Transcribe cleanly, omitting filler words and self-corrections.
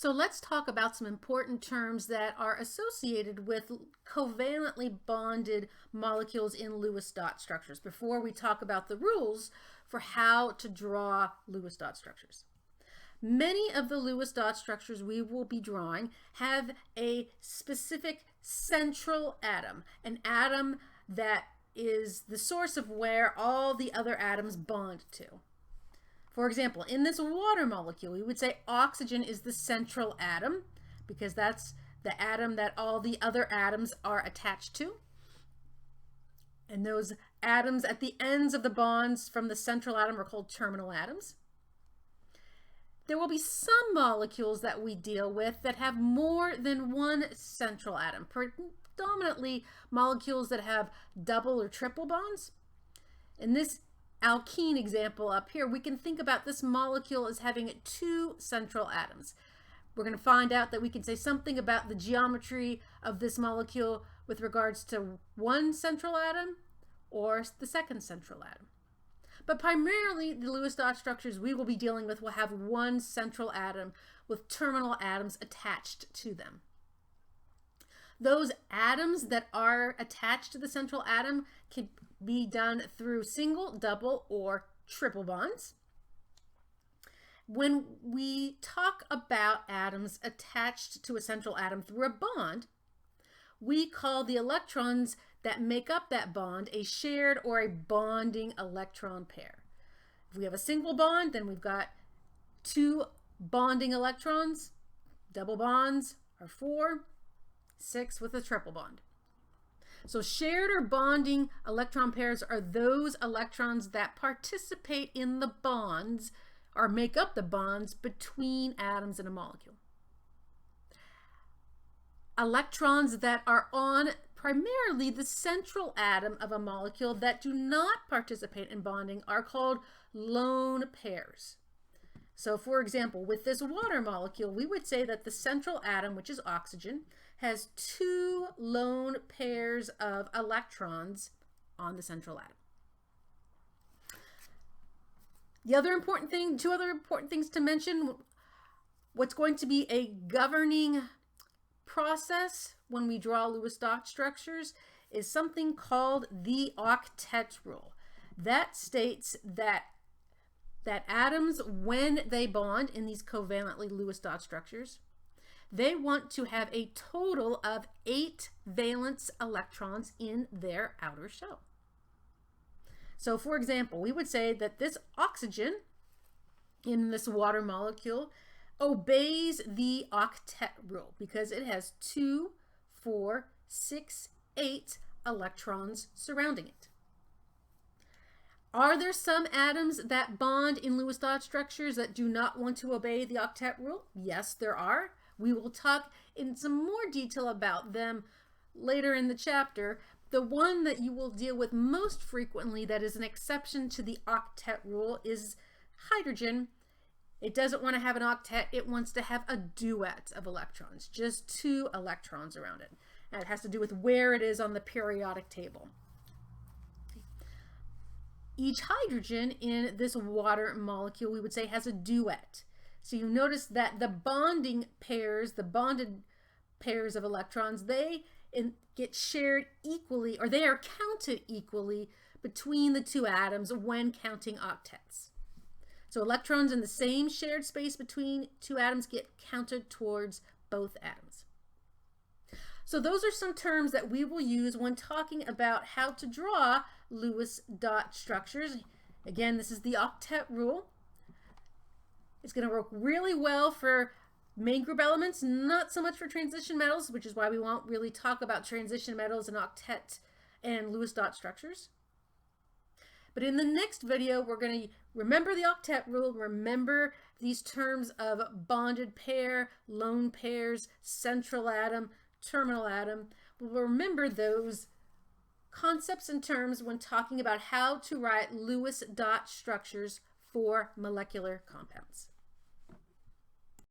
So let's talk about some important terms that are associated with covalently bonded molecules in Lewis dot structures before we talk about the rules for how to draw Lewis dot structures. Many of the Lewis dot structures we will be drawing have a specific central atom, an atom that is the source of where all the other atoms bond to. For example, in this water molecule, we would say oxygen is the central atom because that's the atom that all the other atoms are attached to. And those atoms at the ends of the bonds from the central atom are called terminal atoms. There will be some molecules that we deal with that have more than one central atom, predominantly molecules that have double or triple bonds. In this alkene example up here, we can think about this molecule as having two central atoms. We're going to find out that we can say something about the geometry of this molecule with regards to one central atom or the second central atom. But primarily, the Lewis dot structures we will be dealing with will have one central atom with terminal atoms attached to them. Those atoms that are attached to the central atom can be done through single, double, or triple bonds. When we talk about atoms attached to a central atom through a bond, we call the electrons that make up that bond a shared or a bonding electron pair. If we have a single bond, then we've got two bonding electrons. Double bonds are 4, 6 with a triple bond. So shared or bonding electron pairs are those electrons that participate in the bonds or make up the bonds between atoms in a molecule. Electrons that are on primarily the central atom of a molecule that do not participate in bonding are called lone pairs. So for example, with this water molecule, we would say that the central atom, which is oxygen, has two lone pairs of electrons on the central atom. Two other important things to mention, what's going to be a governing process when we draw Lewis dot structures is something called the octet rule. That states that atoms, when they bond in these covalently Lewis dot structures, they want to have a total of 8 valence electrons in their outer shell. So for example, we would say that this oxygen in this water molecule obeys the octet rule because it has 2, 4, 6, 8 electrons surrounding it. Are there some atoms that bond in Lewis dot structures that do not want to obey the octet rule? Yes, there are. We will talk in some more detail about them later in the chapter. The one that you will deal with most frequently that is an exception to the octet rule is hydrogen. It doesn't want to have an octet, it wants to have a duet of electrons, just 2 electrons around it. And it has to do with where it is on the periodic table. Each hydrogen in this water molecule, we would say, has a duet. So you notice that the bonded pairs of electrons, they get shared equally, or they are counted equally between the two atoms when counting octets. So electrons in the same shared space between two atoms get counted towards both atoms. So those are some terms that we will use when talking about how to draw Lewis dot structures. Again, this is the octet rule. It's going to work really well for main group elements, not so much for transition metals, which is why we won't really talk about transition metals and octet and Lewis dot structures. But in the next video, we're going to remember the octet rule, remember these terms of bonded pair, lone pairs, central atom, terminal atom. We'll remember those concepts and terms when talking about how to write Lewis dot structures for molecular compounds.